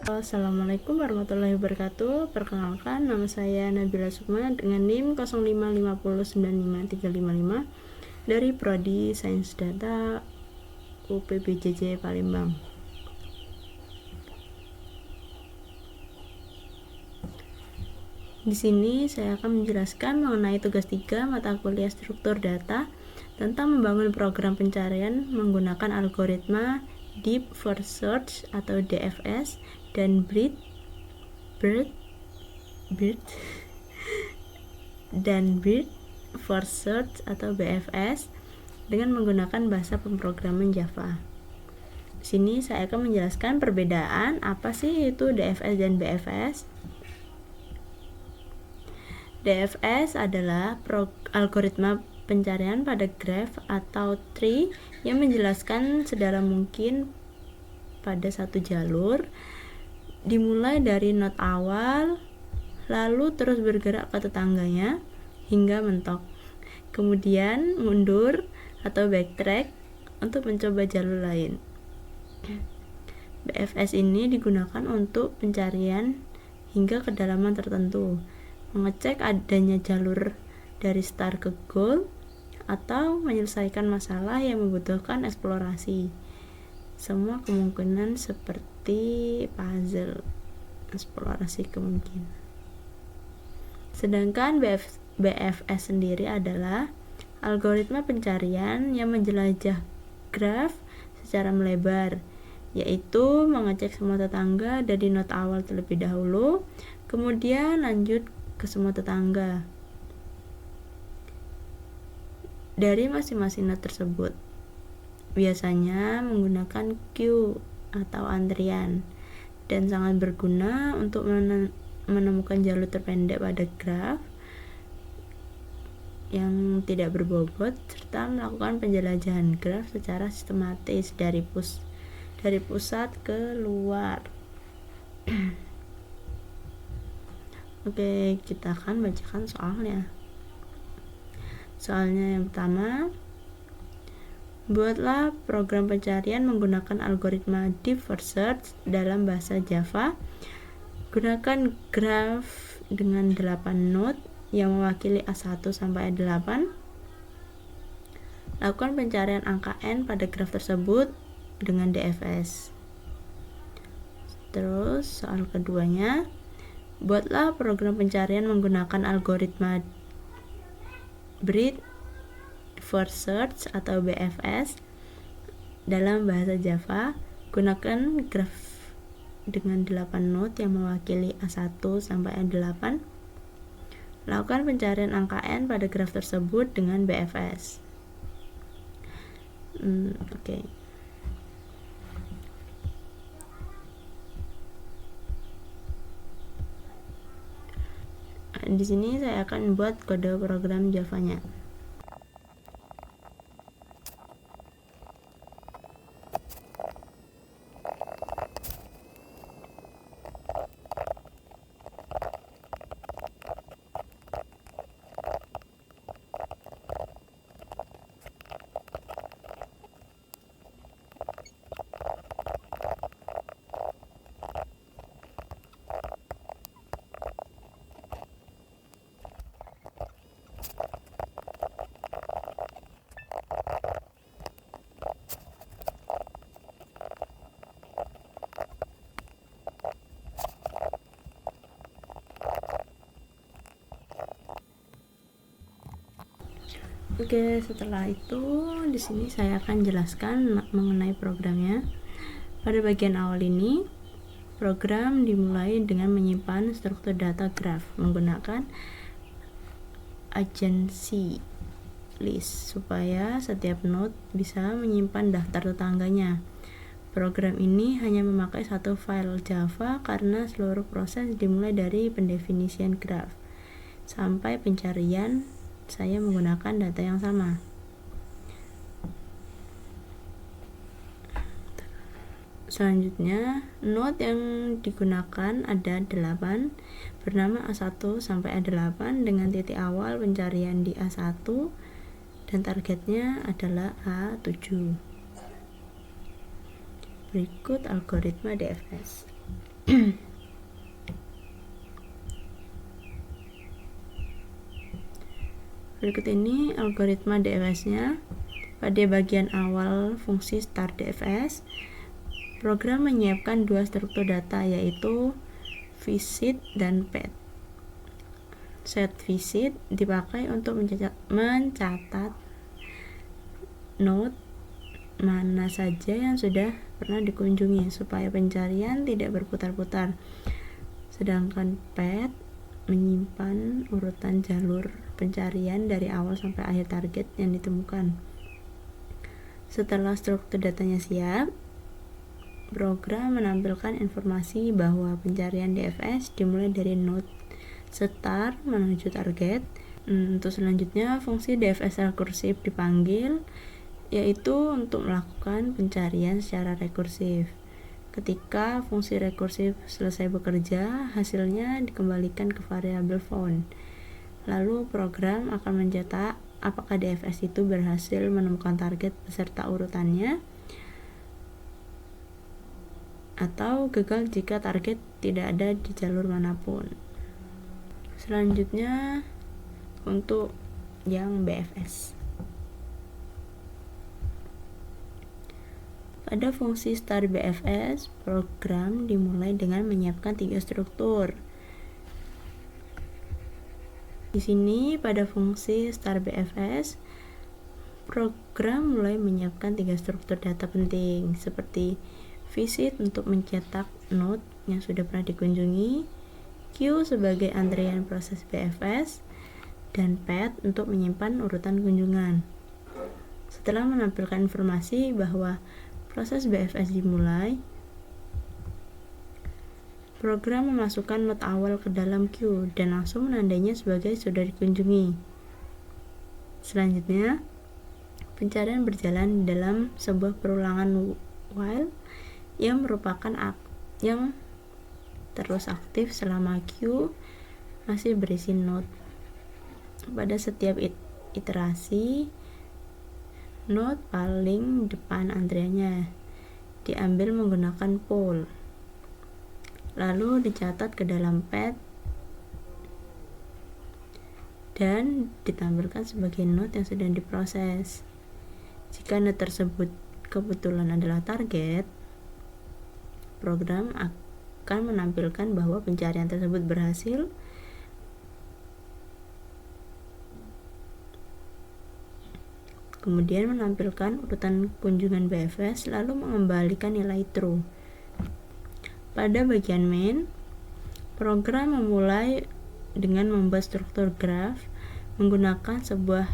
Assalamualaikum warahmatullahi wabarakatuh. Perkenalkan, nama saya Nabila Sukma dengan NIM 055095355 dari Prodi Sains Data UPBJJ Palembang. Di sini saya akan menjelaskan mengenai tugas 3 mata kuliah struktur data tentang membangun program pencarian menggunakan algoritma Deep First Search atau DFS dan Breadth First Search atau BFS dengan menggunakan bahasa pemrograman Java. Di sini saya akan menjelaskan perbedaan apa sih itu DFS dan BFS. DFS adalah algoritma pencarian pada graph atau tree yang menjelaskan sedalam mungkin pada satu jalur, dimulai dari node awal, lalu terus bergerak ke tetangganya hingga mentok. Kemudian mundur atau backtrack untuk mencoba jalur lain. BFS ini digunakan untuk pencarian hingga kedalaman tertentu, mengecek adanya jalur dari start ke goal, atau menyelesaikan masalah yang membutuhkan eksplorasi. Semua kemungkinan seperti puzzle, eksplorasi kemungkinan. Sedangkan BFS sendiri adalah algoritma pencarian yang menjelajah graf secara melebar, yaitu mengecek semua tetangga dari node awal terlebih dahulu, kemudian lanjut ke semua tetangga dari masing-masing node tersebut. Biasanya menggunakan queue atau antrian dan sangat berguna untuk menemukan jalur terpendek pada graf yang tidak berbobot serta melakukan penjelajahan graf secara sistematis dari pusat ke luar. Oke, kita akan bacakan soalnya. Soalnya yang pertama, buatlah program pencarian menggunakan algoritma Deep First Search dalam bahasa Java. Gunakan graf dengan 8 node yang mewakili A1 sampai A8. Lakukan pencarian angka N pada graf tersebut dengan DFS. Terus soal keduanya, buatlah program pencarian menggunakan algoritma Breadth First Search atau BFS dalam bahasa Java. Gunakan graf dengan 8 node yang mewakili A1 sampai A8. Lakukan pencarian angka N pada graf tersebut dengan BFS. Oke. Di sini saya akan buat kode program Java-nya. Oke, setelah itu di sini saya akan jelaskan mengenai programnya. Pada bagian awal ini, program dimulai dengan menyimpan struktur data graph menggunakan agency list supaya setiap node bisa menyimpan daftar tetangganya. Program ini hanya memakai satu file Java karena seluruh proses dimulai dari pendefinisian graph sampai pencarian saya menggunakan data yang sama. Selanjutnya, node yang digunakan ada 8, bernama A1 sampai A8 dengan titik awal pencarian di A1 dan targetnya adalah A7. Berikut algoritma DFS. Berikut ini algoritma DFS-nya. Pada bagian awal fungsi start DFS, program menyiapkan dua struktur data, yaitu visit dan path. Set visit dipakai untuk mencatat node mana saja yang sudah pernah dikunjungi supaya pencarian tidak berputar-putar. Sedangkan path menyimpan urutan jalur pencarian dari awal sampai akhir target yang ditemukan. Setelah struktur datanya siap, program menampilkan informasi bahwa pencarian DFS dimulai dari node start menuju target. Untuk selanjutnya, fungsi DFS rekursif dipanggil, yaitu untuk melakukan pencarian secara rekursif. Ketika fungsi rekursif selesai bekerja, hasilnya dikembalikan ke variabel found. Lalu program akan mencetak apakah DFS itu berhasil menemukan target beserta urutannya atau gagal jika target tidak ada di jalur manapun. Selanjutnya untuk yang BFS. Pada fungsi start BFS, program dimulai dengan menyiapkan 3 struktur. Di sini pada fungsi start BFS, program mulai menyiapkan 3 struktur data penting seperti visit untuk mencetak node yang sudah pernah dikunjungi, queue sebagai antrean proses BFS, dan path untuk menyimpan urutan kunjungan. Setelah menampilkan informasi bahwa proses BFS dimulai, program memasukkan node awal ke dalam queue dan langsung menandainya sebagai sudah dikunjungi. Selanjutnya, pencarian berjalan dalam sebuah perulangan while yang merupakan yang terus aktif selama queue masih berisi node. Pada setiap iterasi, node paling depan antriannya diambil menggunakan poll, lalu dicatat ke dalam path dan ditampilkan sebagai node yang sedang diproses. Jika node tersebut kebetulan adalah target, program akan menampilkan bahwa pencarian tersebut berhasil kemudian menampilkan urutan kunjungan BFS lalu mengembalikan nilai true. Pada bagian main, program memulai dengan membuat struktur graph menggunakan sebuah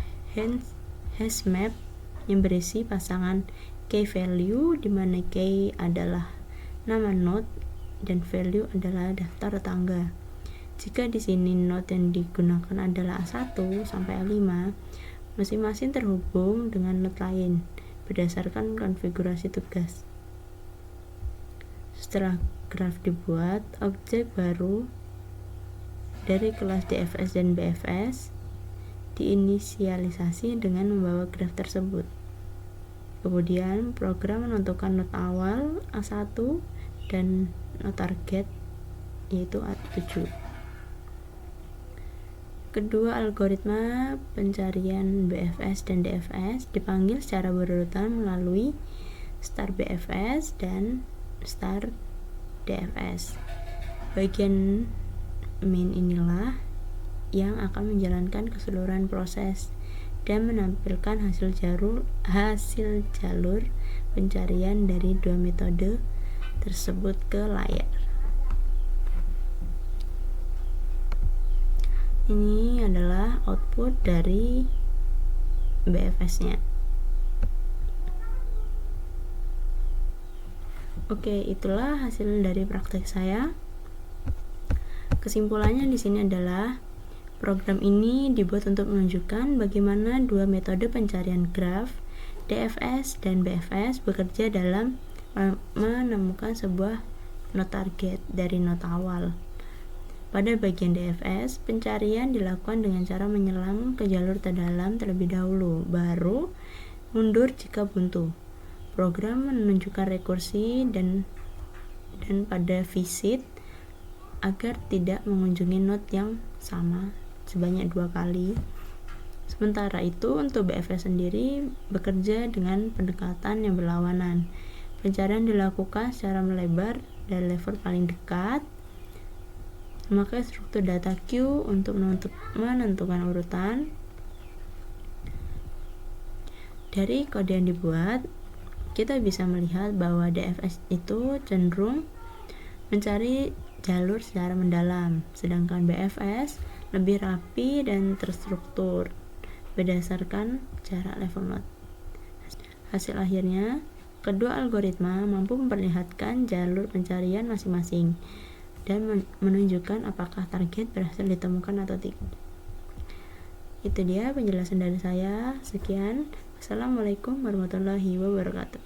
hash map yang berisi pasangan key value, di mana key adalah nama node dan value adalah daftar tetangga. Jika di sini node yang digunakan adalah A1 sampai A5, masing-masing terhubung dengan node lain berdasarkan konfigurasi tugas. Setelah graf dibuat, objek baru dari kelas DFS dan BFS diinisialisasi dengan membawa graf tersebut. Kemudian program menentukan node awal A1 dan node target yaitu A7. Kedua algoritma pencarian BFS dan DFS dipanggil secara berurutan melalui start BFS dan start DFS. Bagian main inilah yang akan menjalankan keseluruhan proses dan menampilkan hasil jalur pencarian dari dua metode tersebut ke layar. Ini adalah output dari BFS-nya. Oke, itulah hasil dari praktek saya. Kesimpulannya di sini adalah program ini dibuat untuk menunjukkan bagaimana dua metode pencarian graf DFS dan BFS bekerja dalam menemukan sebuah node target dari node awal. Pada bagian DFS, pencarian dilakukan dengan cara menyelam ke jalur terdalam terlebih dahulu, baru mundur jika buntu. program menunjukkan rekursi dan pada visit agar tidak mengunjungi node yang sama sebanyak 2 kali. Sementara itu, untuk BFS sendiri bekerja dengan pendekatan yang berlawanan. Pencarian dilakukan secara melebar dari level paling dekat, memakai struktur data queue untuk menentukan urutan. Dari kode yang dibuat, kita bisa melihat bahwa DFS itu cenderung mencari jalur secara mendalam, sedangkan BFS lebih rapi dan terstruktur berdasarkan jarak level node. Hasil akhirnya, kedua algoritma mampu memperlihatkan jalur pencarian masing-masing dan menunjukkan apakah target berhasil ditemukan atau tidak. Itu dia penjelasan dari saya. Sekian. Assalamualaikum warahmatullahi wabarakatuh.